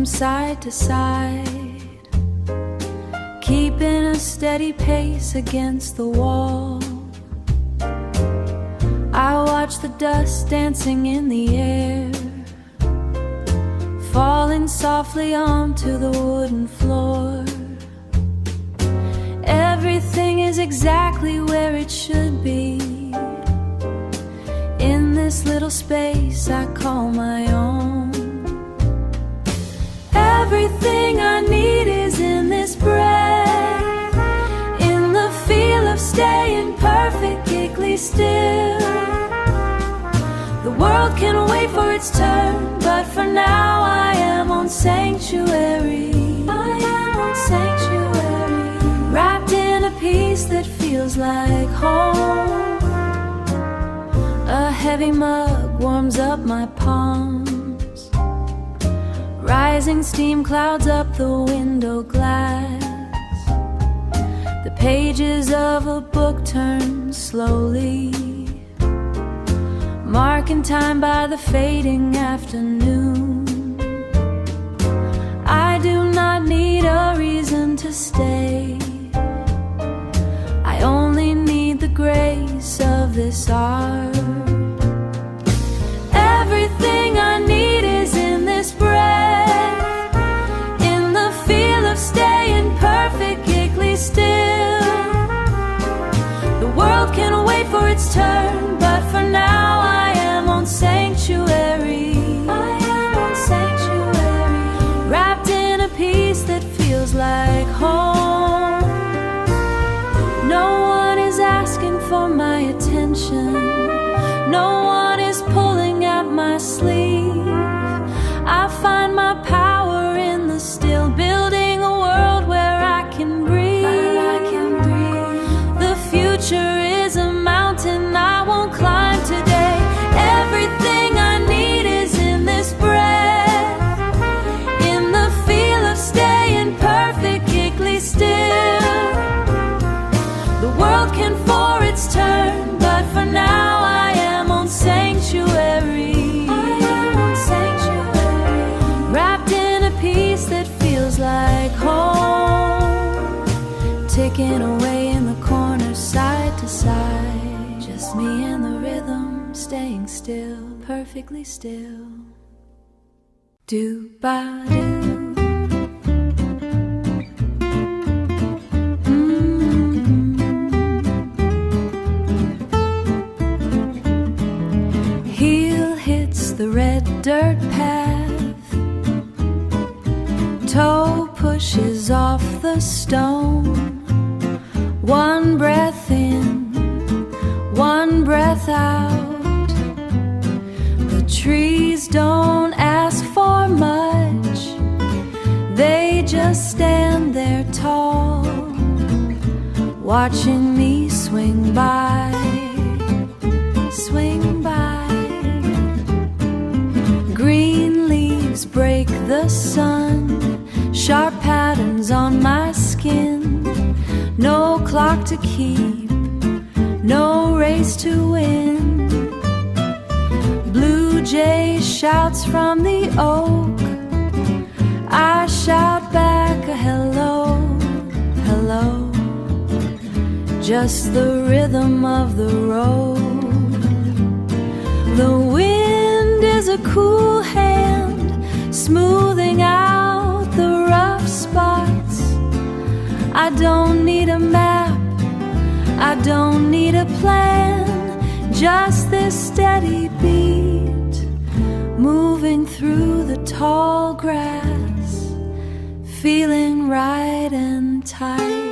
from side to side, keeping a steady pace against the wall. I watch the dust dancing in the air, falling softly onto the wooden floor. Everything is exactly where it should be, in this little space I call my own. Everything I need is in this breath, in the feel of staying perfectly still. The world can wait for its turn, but for now I am on sanctuary. I am on sanctuary, wrapped in a peace that feels like home. A heavy mug warms up my palms, rising steam clouds up the window glass. The pages of a book turn slowly, marking time by the fading afternoon. I do not need a reason to stay, I only need the grace of this art. Everything I need is in this breath, in the feel of staying perfectly still. The world can wait for its turn, but for now I am on sanctuary. I am on sanctuary, wrapped in a peace that feels like home. No one is asking for my attention, no one is pulling at my sleeve. I find my power in the still, building a world where I can breathe. The future is a mountain I won't climb today. Everything I need is in this breath, in the feel of staying perfectly still. The world can for its turn, but for now I am on sanctuary. I am on sanctuary, wrapped in a peace that feels like home. Ticking away in the corners, side to side, just me and the rhythm, staying still, perfectly still. Do-ba-do. The red dirt path, toe pushes off the stone. One breath in, one breath out. The trees don't ask for much, they just stand there tall, watching me swing by, swing by. Green leaves break the sun, sharp patterns on my skin. No clock to keep, no race to win. Blue jay shouts from the oak, I shout back a hello, hello. Just the rhythm of the road. The wind is a cool hand, smoothing out the rough spots. I don't need a map, I don't need a plan, just this steady beat, moving through the tall grass, feeling right and tight.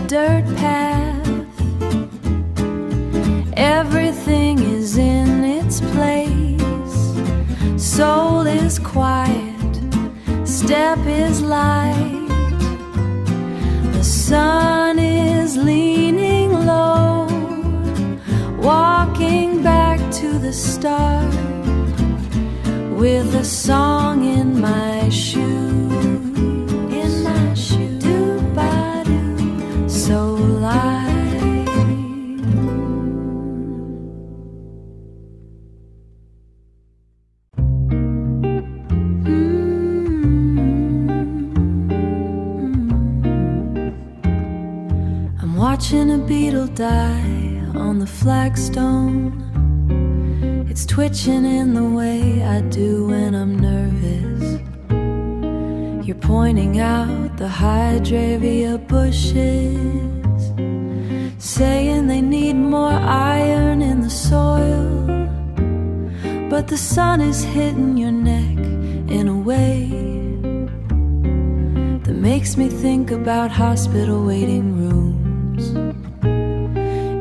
Dirt path, everything is in its place. Soul is quiet, step is light. The sun is leaning low, start with a song in my shoe. Do-ba-do, so light. I'm watching a beetle die on the flagstone. It's twitching in the way I do when I'm nervous. You're pointing out the hydrangea bushes, saying they need more iron in the soil. But the sun is hitting your neck in a way that makes me think about hospital waiting rooms.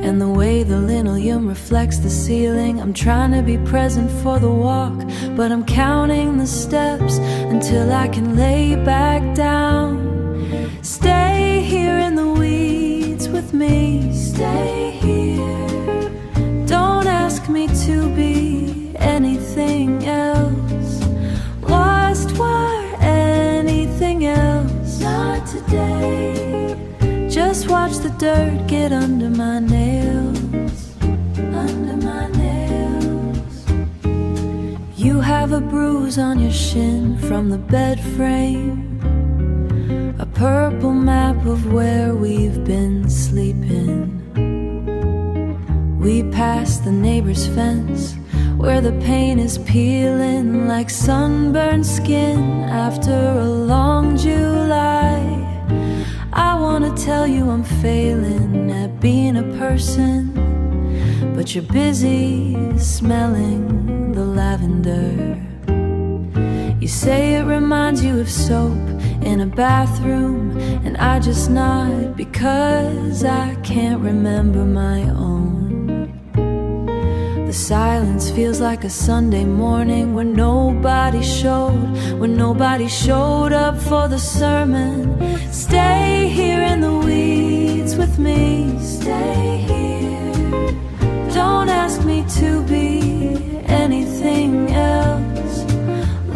And the way the linoleum reflects the ceiling. I'm trying to be present for the walk, but I'm counting the steps until I can lay back down. Stay here in the weeds with me. Stay here. Don't ask me to be anything else. Lost for anything else. Not today. Just watch the dirt get under my nails. Under my nails. You have a bruise on your shin from the bed frame, a purple map of where we've been sleeping. We passed the neighbor's fence where the paint is peeling like sunburned skin after a long July. I wanna tell you I'm failing at being a person, but you're busy smelling the lavender. You say it reminds you of soap in a bathroom, and I just nod because I can't remember my own. The silence feels like a Sunday morning when nobody showed up for the sermon. Stay here in the weeds with me. Stay here. Don't ask me to be anything else.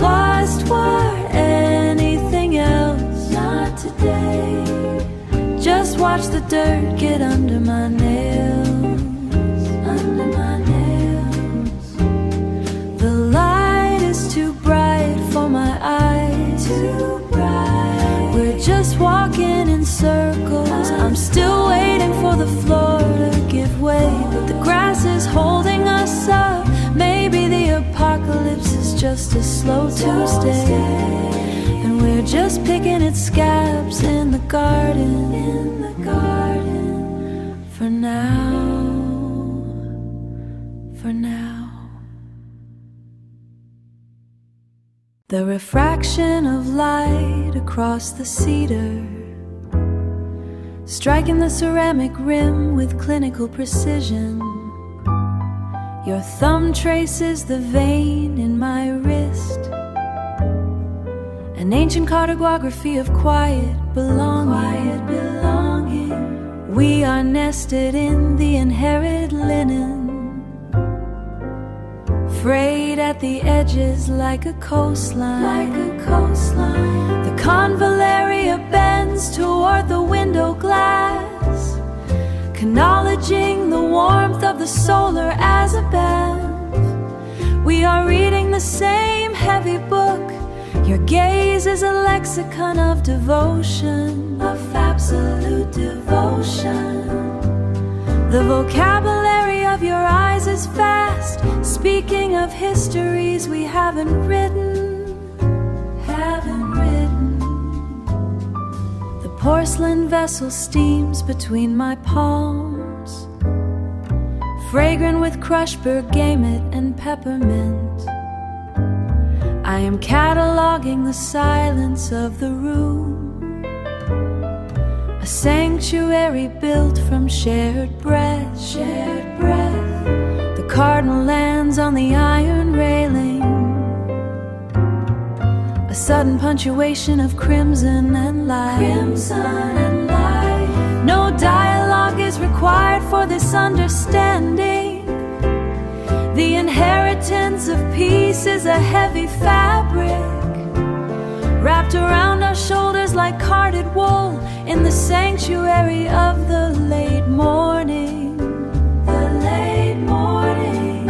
Lost for anything else. Not today. Just watch the dirt get under my nails. Under my nails. The light is too bright for my eyes. Too bright. We're just walking in circles. I'm still waiting for the floor to give way, but the grass is holding us up. Maybe the apocalypse is just a slow Tuesday, and we're just picking at scabs in the garden. In the garden. For now. For now. The refraction of light across the cedar, striking the ceramic rim with clinical precision. Your thumb traces the vein in my wrist, an ancient cartography of quiet belonging. Quiet belonging. We are nested in the inherited linen, frayed at the edges like a coastline. Like a coastline. The convallaria bends toward the window glass, acknowledging the warmth of the solar as a band. We are reading the same heavy book. Your gaze is a lexicon of devotion, of absolute devotion. The vocabulary of your eyes is fast, speaking of histories we haven't written. The porcelain vessel steams between my palms, fragrant with crushed bergamot and peppermint. I am cataloging the silence of the room, a sanctuary built from shared breath. Shared breath. The cardinal lands on the iron railing, a sudden punctuation of crimson and light. Crimson and light. No dialogue is required for this understanding. The inherent skeletons of pieces of heavy fabric wrapped around our shoulders like carded wool in the sanctuary of the late morning. The late morning.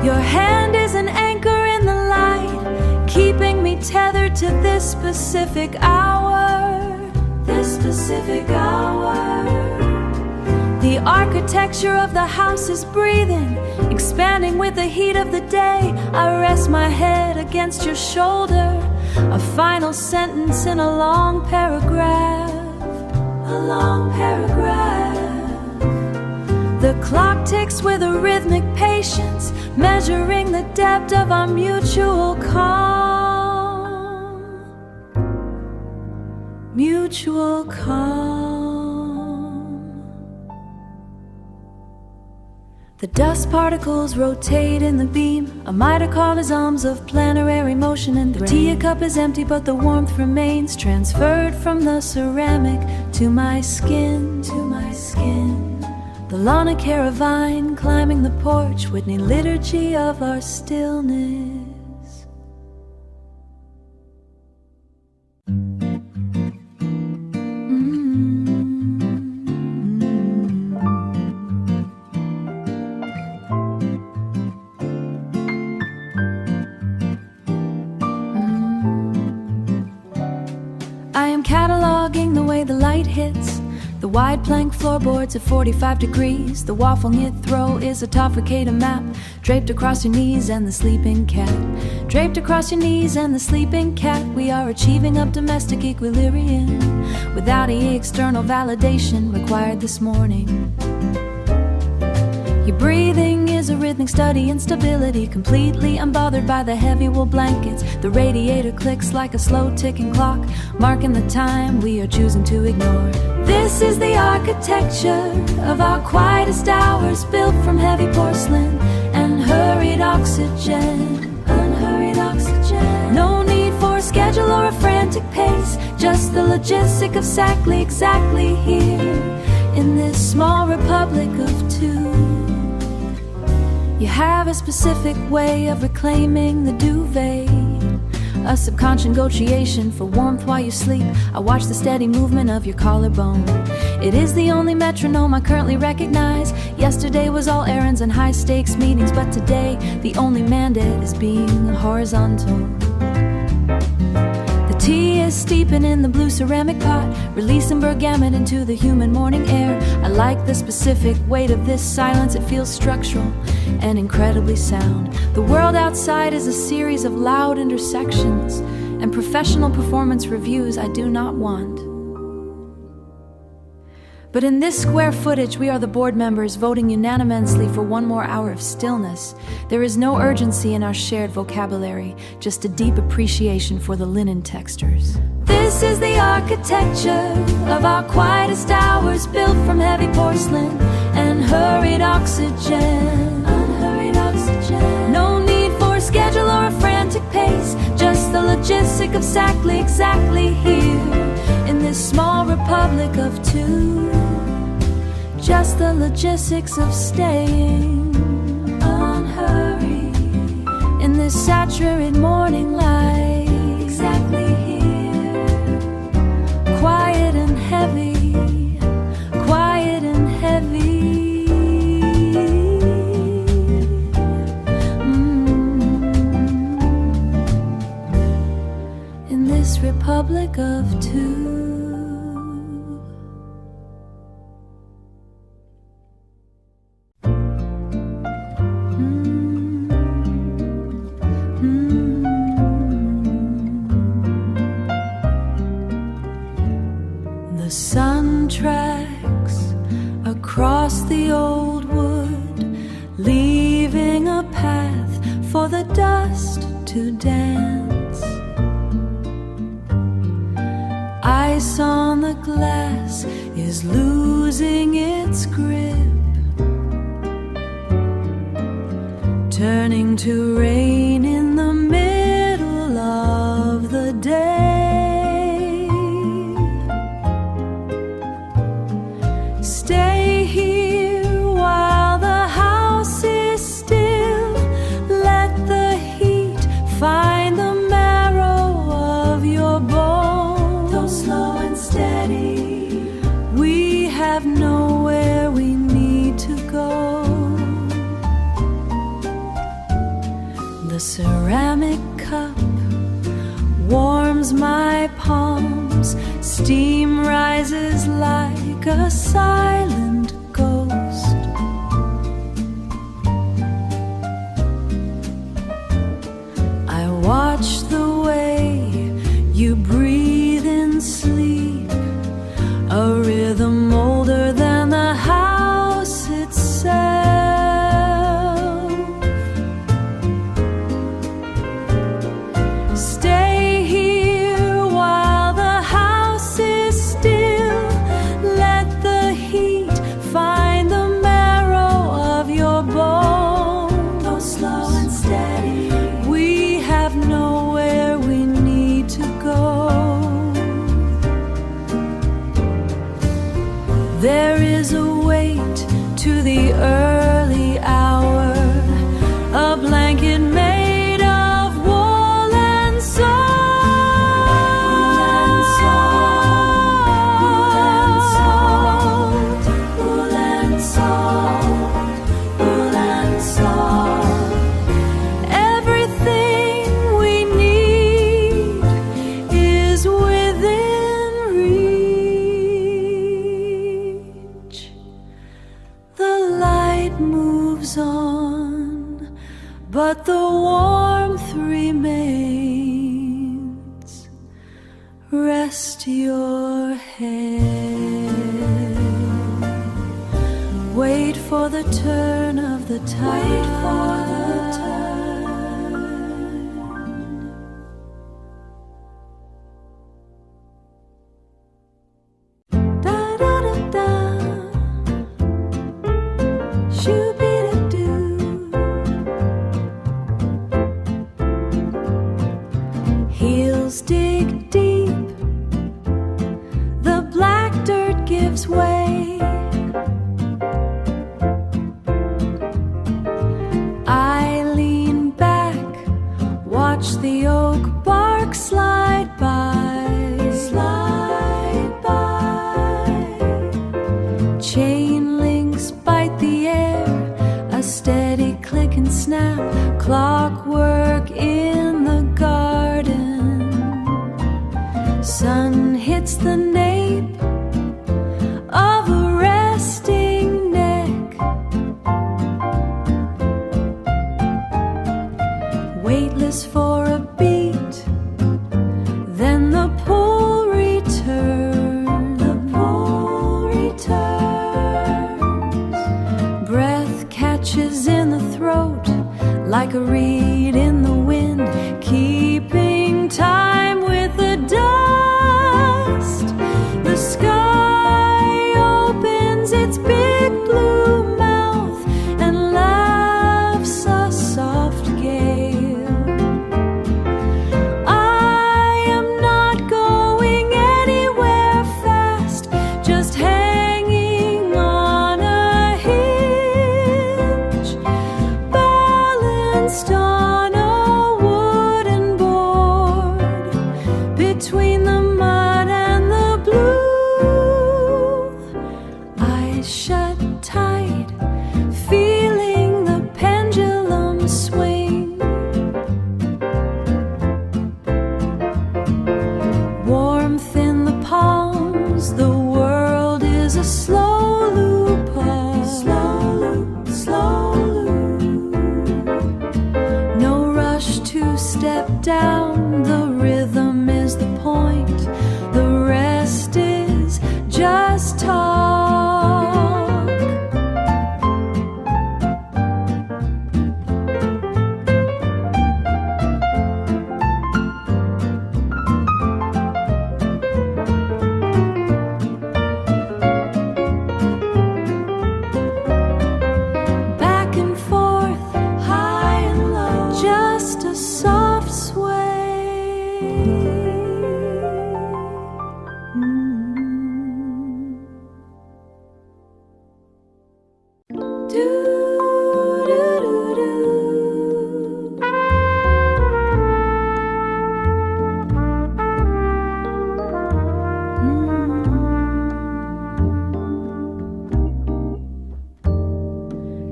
Your hand is an anchor in the light, keeping me tethered to this specific hour. This specific hour. The architecture of the house is breathing, expanding with the heat of the day. I rest my head against your shoulder, a final sentence in a long paragraph. A long paragraph. The clock ticks with a rhythmic patience, measuring the depth of our mutual calm. Mutual calm. The dust particles rotate in the beam, a mitochondrions of planetary motion, and the teacup is empty but the warmth remains, transferred from the ceramic to my skin. To my skin. The Lana Caravine climbing the porch, Whitney liturgy of our stillness. I am cataloging the way the light hits the wide plank floorboards at 45 degrees. The waffle knit throw is a Tafakata map, draped across your knees and the sleeping cat. Draped across your knees and the sleeping cat. We are achieving up domestic equilibrium without any external validation required this morning. Your breathing is a rhythmic study in stability, completely unbothered by the heavy wool blankets. The radiator clicks like a slow ticking clock, marking the time we are choosing to ignore. This is the architecture of our quietest hours, built from heavy porcelain and hurried oxygen. Unhurried oxygen. No need for a schedule or a frantic pace, just the logistic of exactly here in this small republic of two. You have a specific way of reclaiming the duvet, a subconscious negotiation for warmth while you sleep. I watch the steady movement of your collarbone. It is the only metronome I currently recognize. Yesterday was all errands and high stakes meetings, but today the only mandate is being horizontal. The tea is steeping in the blue ceramic pot, releasing bergamot into the humid morning air. I like the specific weight of this silence. It feels structural and incredibly sound. The world outside is a series of loud intersections and professional performance reviews I do not want. But in this square footage, we are the board members voting unanimously for one more hour of stillness. There is no urgency in our shared vocabulary, just a deep appreciation for the linen textures. This is the architecture of our quietest hours, built from heavy porcelain and hurried oxygen. Unhurried oxygen. No need for a schedule or a frantic pace, just the logistic of exactly here in this small republic of two. Just the logistics of staying unhurried in this saturated morning light. Exactly here. Quiet and heavy. Quiet and heavy. In this republic of two. The sun tracks across the old wood, leaving a path for the dust to dance. Ice on the glass is losing its grip, turning to rain in the middle of the day. Stay here while the house is still, ceramic cup warms my palms. Steam rises like a silent ghost. I watch the way you breathe in sleep, a rhythm older than the house itself. Stay here while the house is still. Let the heat find the marrow of your bones. Go slow and steady. We have nowhere we need to go. There is a weight to the early hour, a blanket made of wool and salt. Wool and salt, wool and salt. Everything we need is within reach. The light moves on, but the warmth remains. Rest your head. Wait for the turn of the tide. Da da da da. Shoo-be-da-doo. Heels dig deep, the black dirt gives way. I lean back, watch the oak bark slide by. Slide by. Chain links bite the air, a steady click and snap, clockwork in the garden. Sun hits the nape of a resting neck. Weightless for a beat, then the pull returns. The pull returns. Breath catches in the throat like a reed in the wind, keeping time with the dust. The sky opens its big blue mouth and laughs a soft gale. I am not going anywhere fast, just hanging on a hinge, balanced on a wooden board between the mud and the blue. Eyes shut tight, feeling the pendulum swing. Warmth in the palms, the world is a slow loop of. Slow loop, slow loop. No rush to step down, the rhythm is the point. The rest is just talk. Back and forth, high and low, just a soft sway.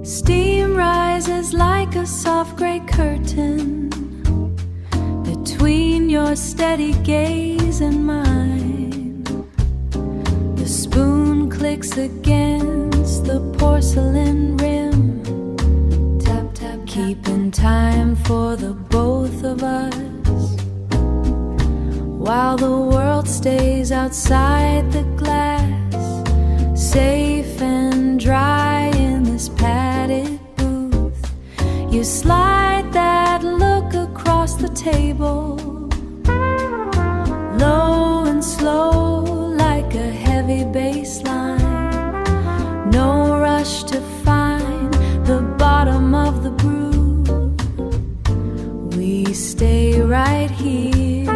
Steam rises like a soft gray curtain between your steady gaze and mine. The spoon clicks against the porcelain rim, tap, tap, keeping time for the both of us, while the world stays outside the glass, safe and dry in this padded booth. You slide that look across the table, low and slow like a heavy bass line. No rush to find the bottom of the brew. We stay right here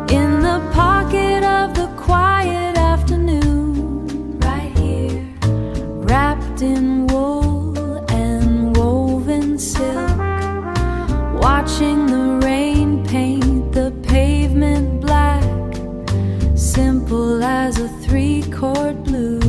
in the pocket of the quiet afternoon, right here, wrapped in wool and woven silk, watching the rain paint the pavement black, simple as a 3-chord blues.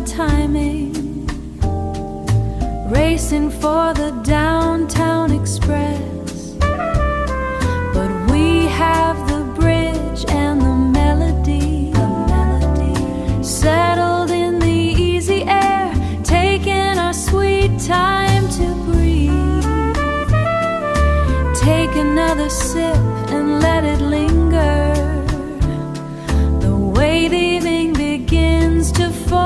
Timing, racing for the downtown express, but we have the bridge and the melody, settled in the easy air, taking our sweet time to breathe. Take another sip and let it linger, the way the evening begins to fall.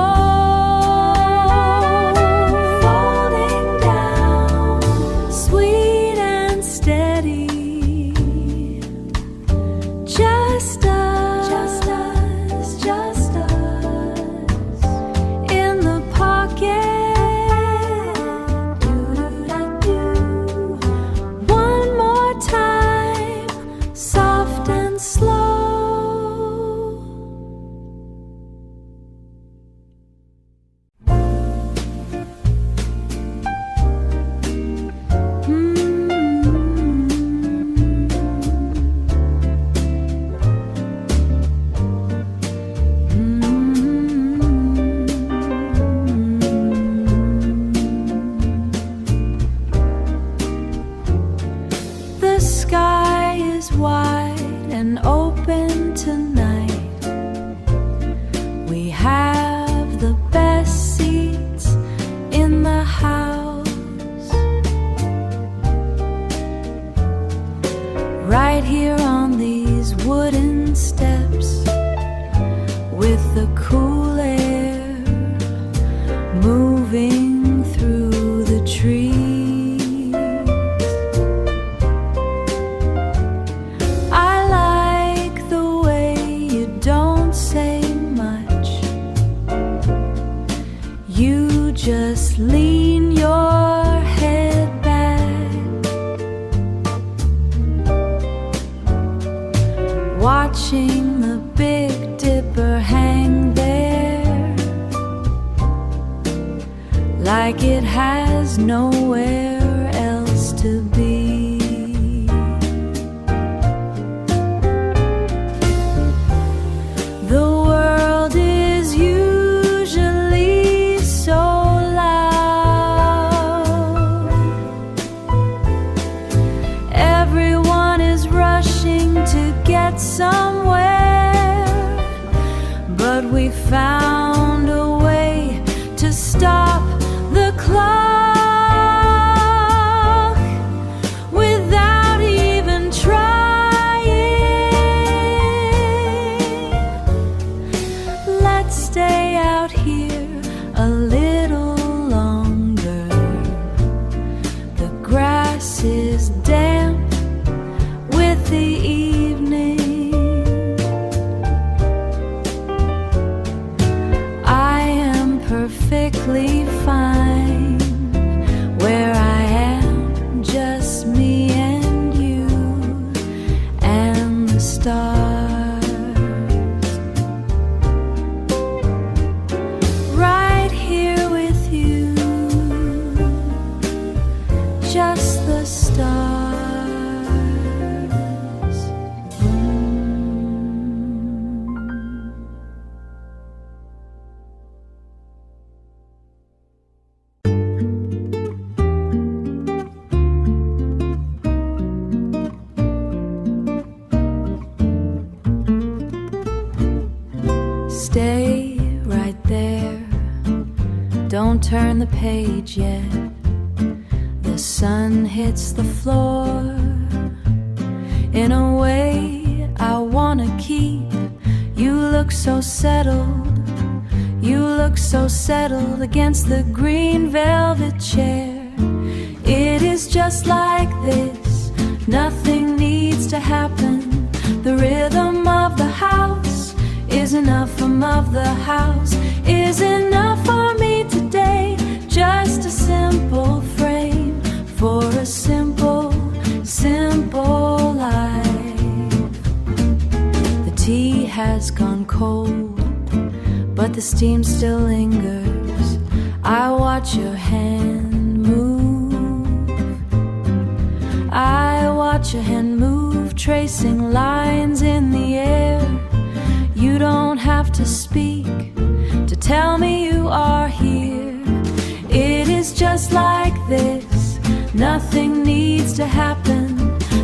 Right here on these wooden steps, with the cool air moving through the trees. I like the way you don't say much. You just lean your head back, watching the Big Dipper hang there, like it has nowhere else to be. The world is usually so loud, everyone is rushing to get somewhere, but we found a way to stop the clock without even trying. Let's stay out here a little longer. The grass is damp with the evening. I am perfectly fine where I am, just me and you and the stars. turn the page yet. The sun hits the floor in a way I wanna keep. You look so settled, you look so settled against the green velvet chair. It is just like this, nothing needs to happen. The rhythm of the house is enough, of the house is enough for me today. Just a simple frame for a simple, simple life. The tea has gone cold, but the steam still lingers. I watch your hand move, I watch your hand move, tracing lines in the air. You don't have to speak to tell me you are here. It is just like this, nothing needs to happen.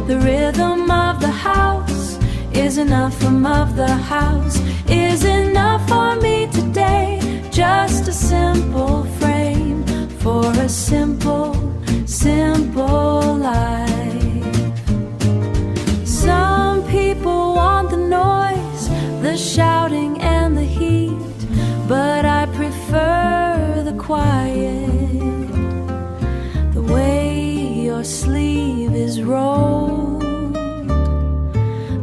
The rhythm of the house is enough, of the house is enough for me today. Just a simple frame for a simple, simple life. Some people want the noise, the shouting and the heat, but I prefer the quiet. The way your sleeve is rolled,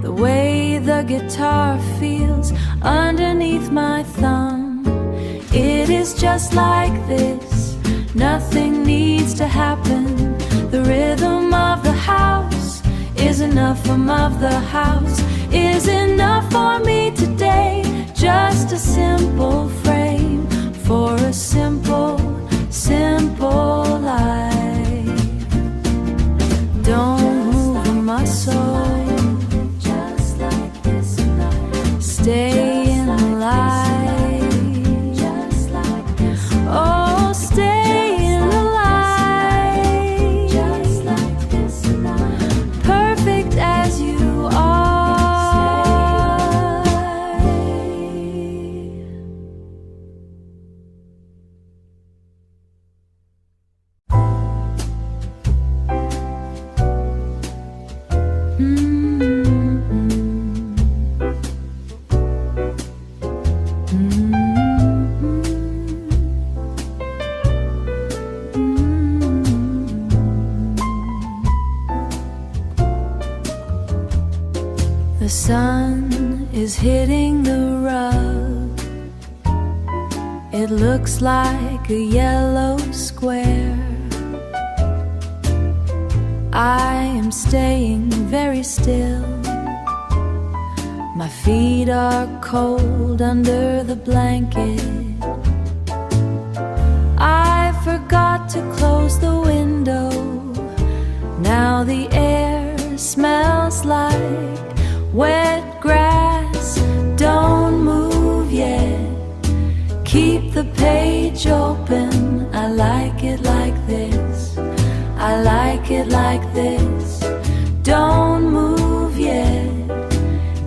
the way the guitar feels underneath my thumb. It is just like this, nothing needs to happen. The rhythm of the house is enough, of the house is enough for me today. Just a simple frame for a simple, simple life. Don't move a muscle, just like this life. Stay in the light, just like this. Oh, stay in the light, just like this life. Perfect as you are. The sun is hitting the rug. It looks like a yellow square. I am staying very still. My feet are cold under the blanket. I forgot to close the window. Now the air smells like wet grass. Don't move yet, keep the page open. I like it like this, I like it like this. Don't move yet,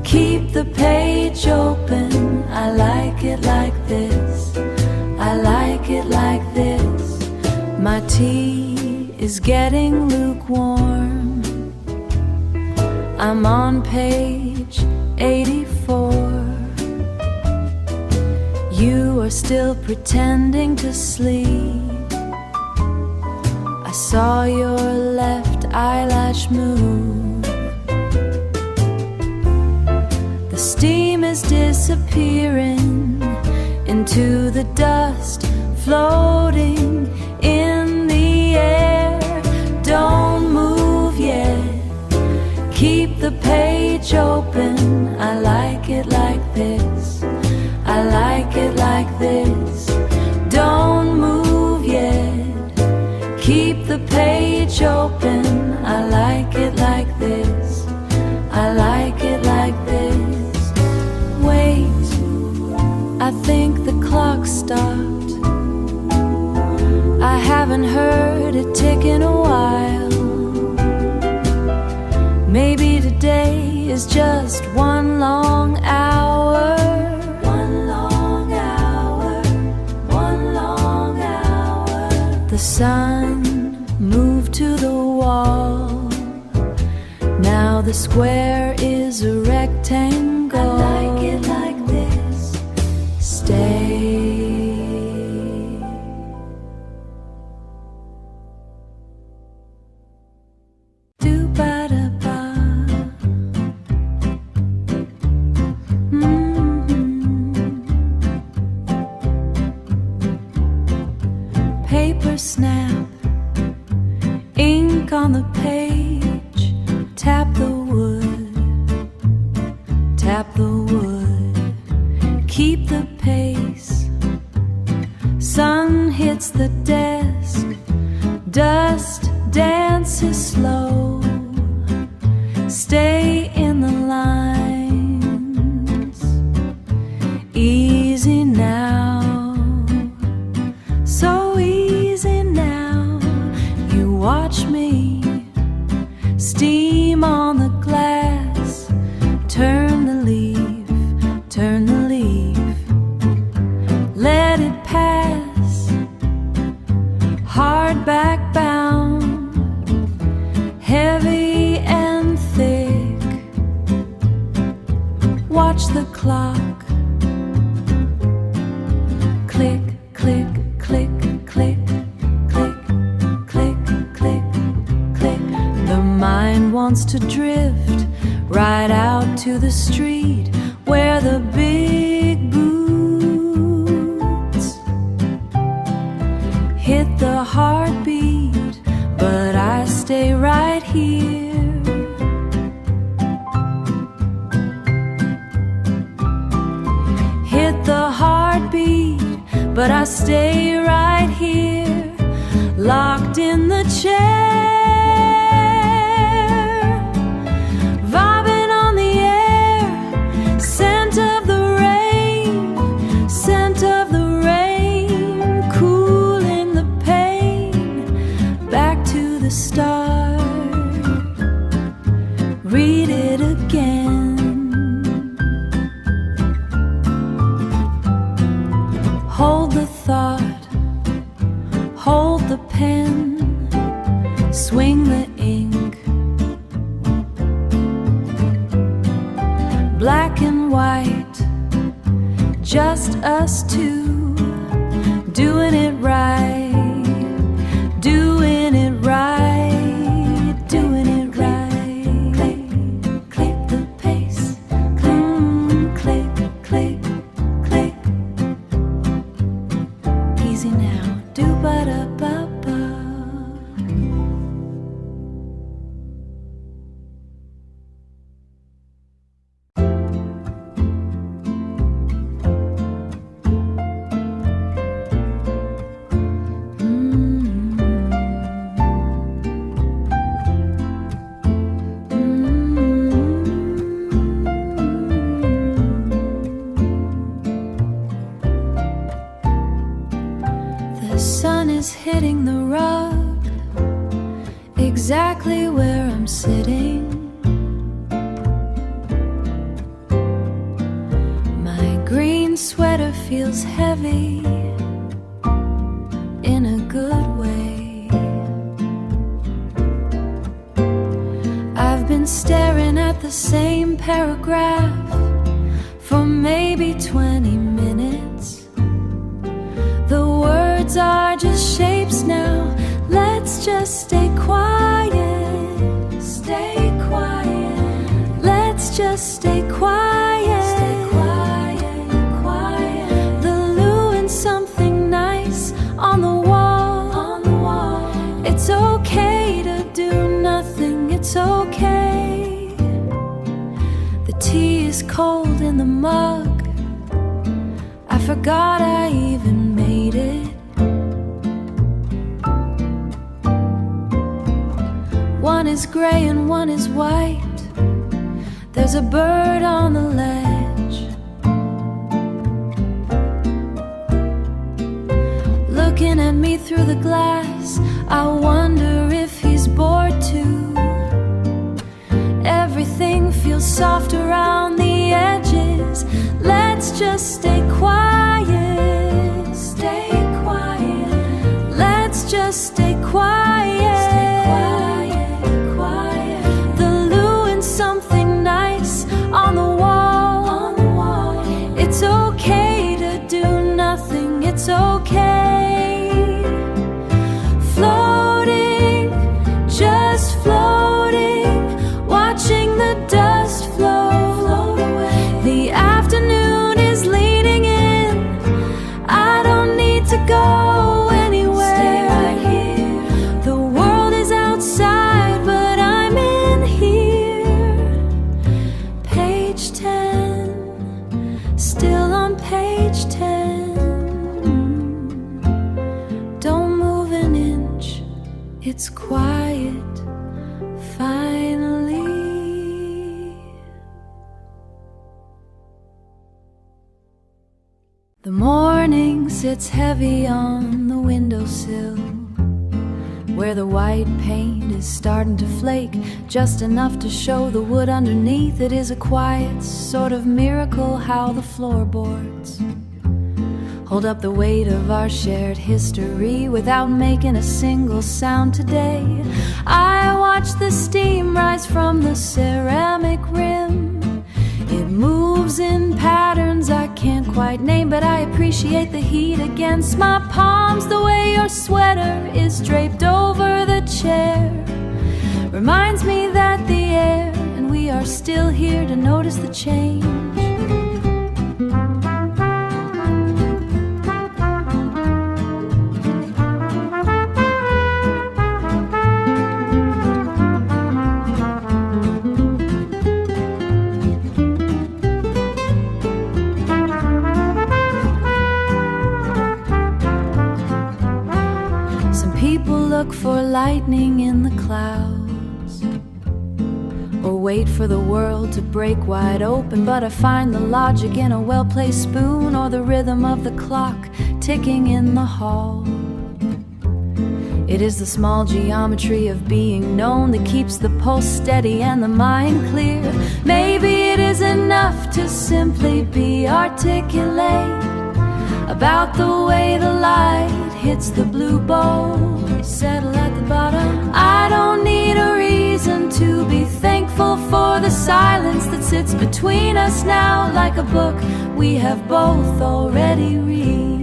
keep the page open. I like it like this, I like it like this. My tea is getting lukewarm. I'm on page 84. You are still pretending to sleep. I saw your left eyelash move. The steam is disappearing into the dust, floating in the air. Don't move yet, keep the page open. I like it like this, I like it like this. Don't move yet, keep the page open. I like it like this, I like it like this. Wait, I think the clock stopped. I haven't heard it tick in a while. Maybe today is just one long hour. One long hour, one long hour. square is a rectangle. I like it like this. Stay. Do-ba-da-ba. Paper snap, ink on the page. Tap the wood, tap the wood. Keep the pace. Sun hits the desk. Dust dances slow. Stay in the lines. Easy now, so easy now. You watch me, steam on the glass. Turn the leaf, turn the leaf. Let it pass. Hardback bound, heavy and thick. Watch the clock. Click, click, click, click, click, click, click, click. The mind wants to drift right out to the street where the big boots hit the heartbeat, but I stay right here. Hit the heartbeat, but I stay right here, locked in the chair, vibing on the air, scent of the rain, scent of the rain, cooling the pain, back to the start, read it again. Hold the thought, hold the pen, swing the ink. Black and white, just us two, doing it right, doing it right, doing it right. Click, click the pace, click, click, click. Easy now, do-ba-da-ba-ba. The sun is hitting the rug, exactly where I'm sitting. My green sweater feels heavy in a good way. I've been staring at the same paragraph for maybe 20 minutes. The words are just shapes now. Let's just stay quiet. Stay quiet. Let's just stay quiet. Stay quiet, quiet. The loo and something nice on the wall. On the wall. It's okay to do nothing. It's okay. The tea is cold in the mug. I forgot I even made it. One is gray and one is white. There's a bird on the ledge. Looking at me through the glass, I wonder if he's bored too. Everything feels soft around the edges. Let's just stay quiet. Stay quiet. Let's just stay quiet. Stay quiet, quiet. The loo and something it's quiet, finally. The morning sits heavy on the windowsill, where the white paint is starting to flake, just enough to show the wood underneath. It is a quiet sort of miracle how the floorboards hold up the weight of our shared history without making a single sound today. I watch the steam rise from the ceramic rim. It moves in patterns I can't quite name, but I appreciate the heat against my palms. The way your sweater is draped over the chair reminds me that the air and we are still here to notice the change. Look for lightning in the clouds, or wait for the world to break wide open, but I find the logic in a well-placed spoon, or the rhythm of the clock ticking in the hall. It is the small geometry of being known that keeps the pulse steady and the mind clear. Maybe it is enough to simply be articulate about the way the light hits the blue bowl, settle at the bottom. I don't need a reason to be thankful for the silence that sits between us now, like a book we have both already read.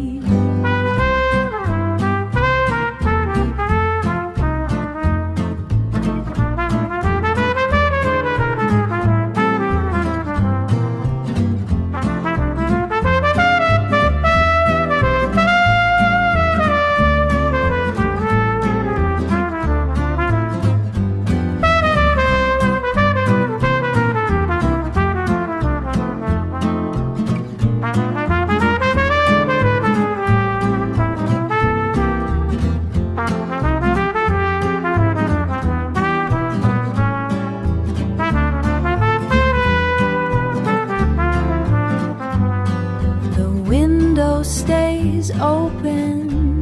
Stays open,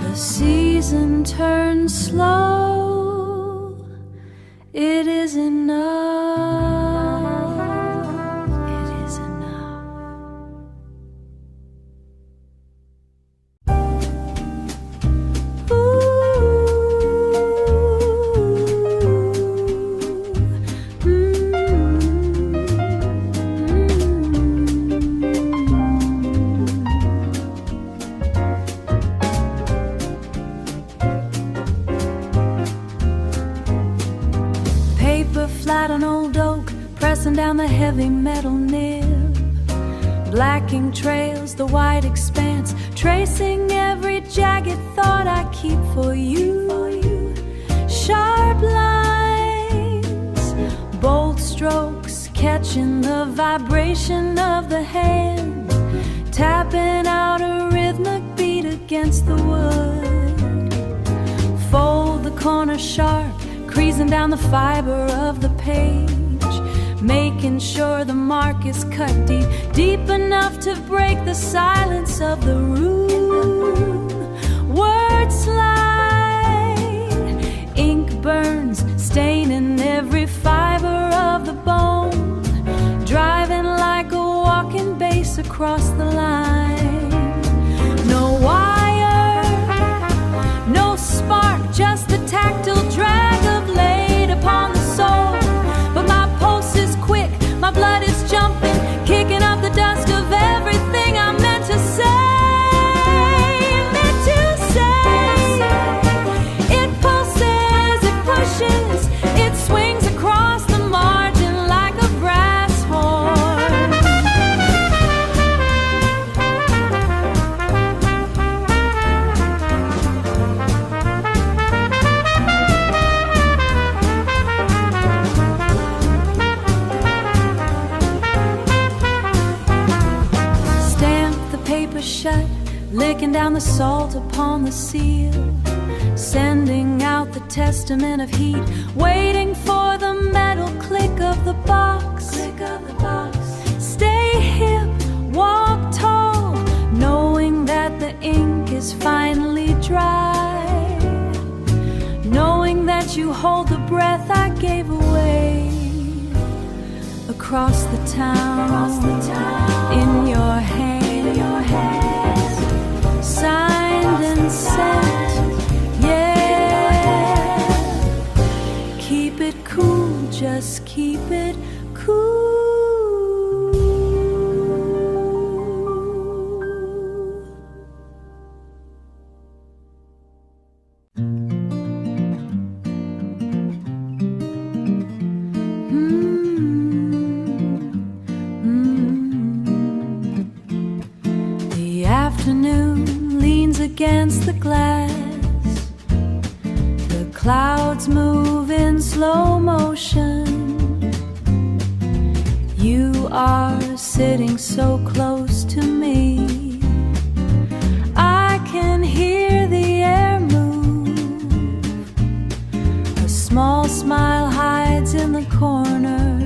the season turns slow. It is enough, it is enough. Flat on old oak, pressing down the heavy metal nib, blacking trails, the wide expanse, tracing every jagged thought I keep for you. Sharp lines, bold strokes, catching the vibration of the hand, tapping out a rhythmic beat against the wood. Fold the corner sharp, creasing down the fiber of the page, making sure the mark is cut deep, deep enough to break the silence of the room. Words slide, ink burns, staining every fiber of the bone, driving like a walking bass across the line. No wire, no spark, just the tactile drag of laid upon the soul. But my pulse is quick, my blood is jumping, kicking up the dust of everything I meant to say. Meant to say. It pulses, it pushes, it swings across the margin like a brass horn. Shut, licking down the salt upon the seal, sending out the testament of heat, waiting for the metal click of the box. Stay hip, walk tall, knowing that the ink is finally dry, knowing that you hold the breath I gave away across the town, in your hands, signed and sent. Yeah, keep it cool, just keep it cool. The afternoon leans against the glass. The clouds move in slow motion. You are sitting so close to me. I can hear the air move. A small smile hides in the corner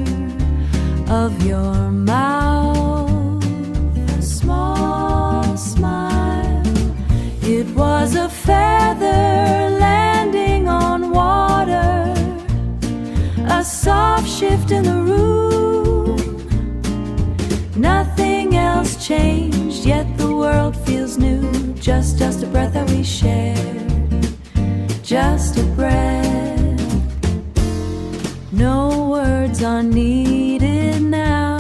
of your mouth. A small smile. It was a feather landing on water, a soft shift in the room. Nothing else changed, yet the world feels new. Just a breath that we shared, just a breath. No words are needed now.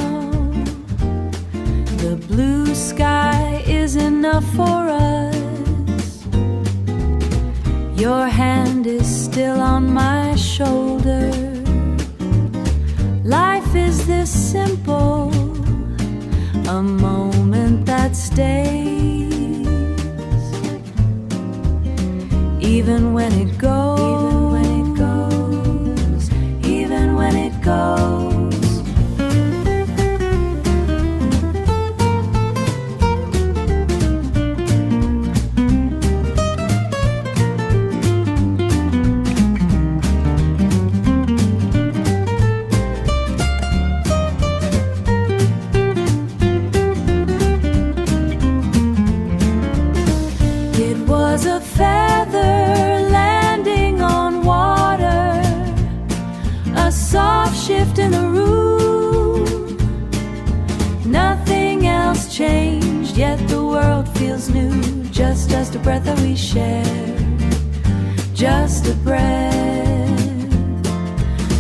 The blue sky is enough for us. Your hand is still on my shoulder. Life is this simple, a moment that stays, even when it goes, even when it goes. A feather landing on water, a soft shift in the room. Nothing else changed, yet the world feels new. Just a breath that we share, just a breath.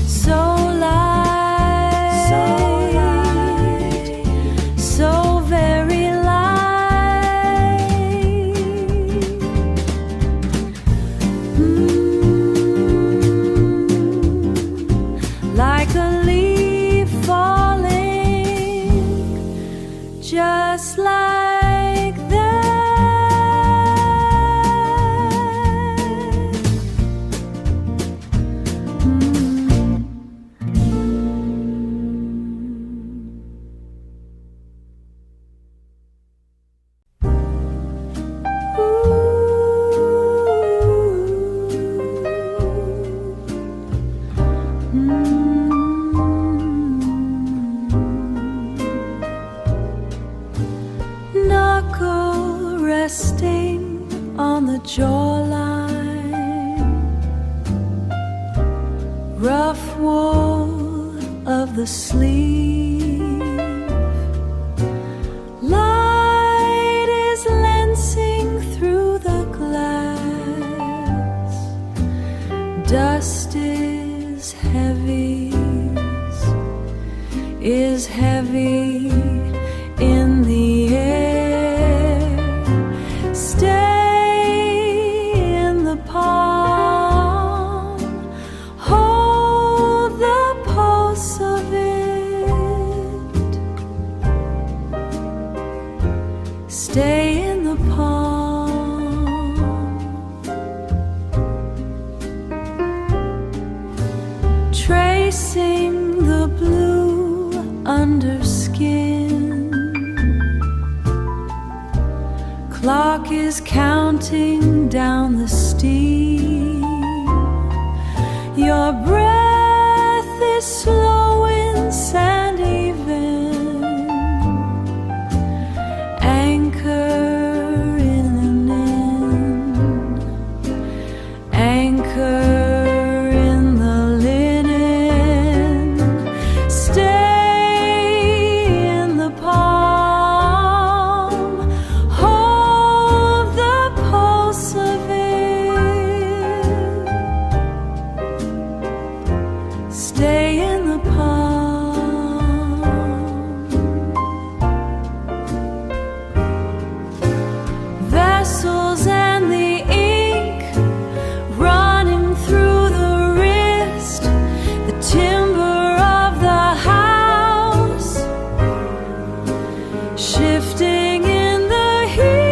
So light, so very light. Like a leaf falling, just like that. Knuckle resting on the jawline, rough wool of the sleeve. Light is lancing through the glass. Dust is heavy in the air. Stay in the palm, hold the pulse of it. Stay in the palm. Tracing the blue under skin. Clock is counting down the steep. Your breath is slow and even. Anchor in an inn. Anchor in the linen. Stay in the palm. Hold the pulse of it. Stay in the palm. Vessels and the ink running through the wrist. The timber of the house shifting in the heat.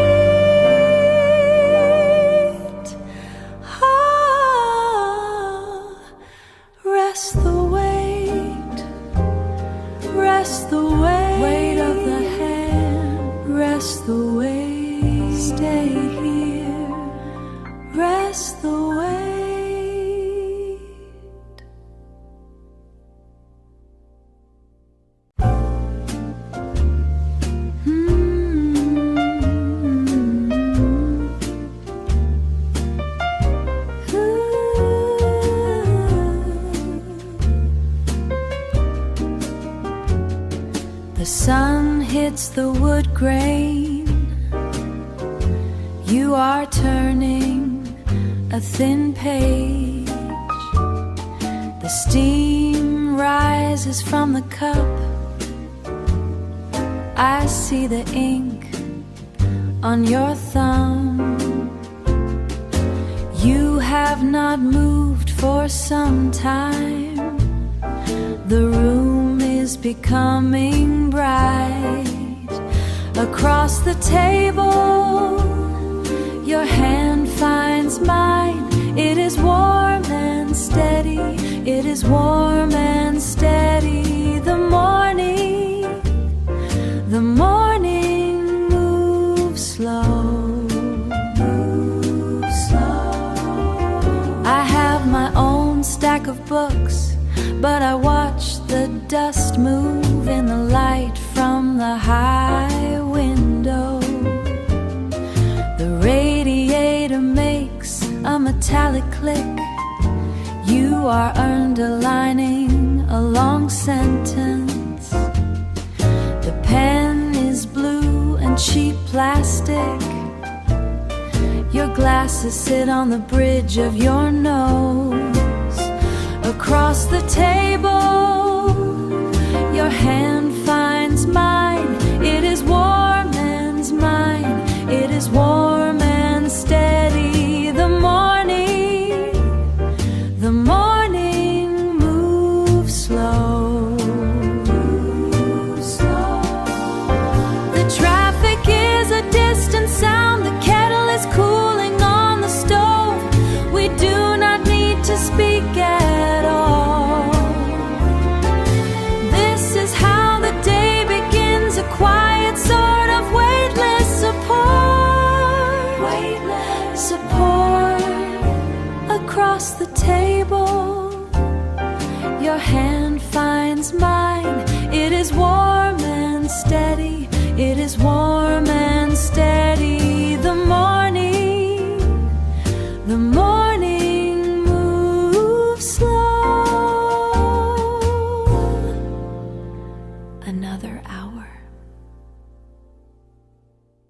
Rest the weight. Rest the weight of the hand. Rest the weight. Stay here. Rest the weight. The sun hits the wood grain. You are turning a thin page. The steam rises from the cup. I see the ink on your thumb. You have not moved for some time. The room is becoming bright. Across the table, your hand finds mine. It is warm and steady. It is warm and steady. The morning moves slow. I have my own stack of books, but I watch the dust move in the light from the high window. The radiator makes a metallic click. You are underlining a long sentence. The pen is blue and cheap plastic. Your glasses sit on the bridge of your nose. Across the table, your hand finds mine. It is warm and mine. It is warm and steady. The morning moves slow. The traffic is a distant sound. The kettle is cooling on the stove. We do not need to speak at all. This is how the day begins, a quiet sort of weightless support. Support across the table. Your hand finds mine. It is warm and steady. It is warm and steady. The morning moves slow. Another hour.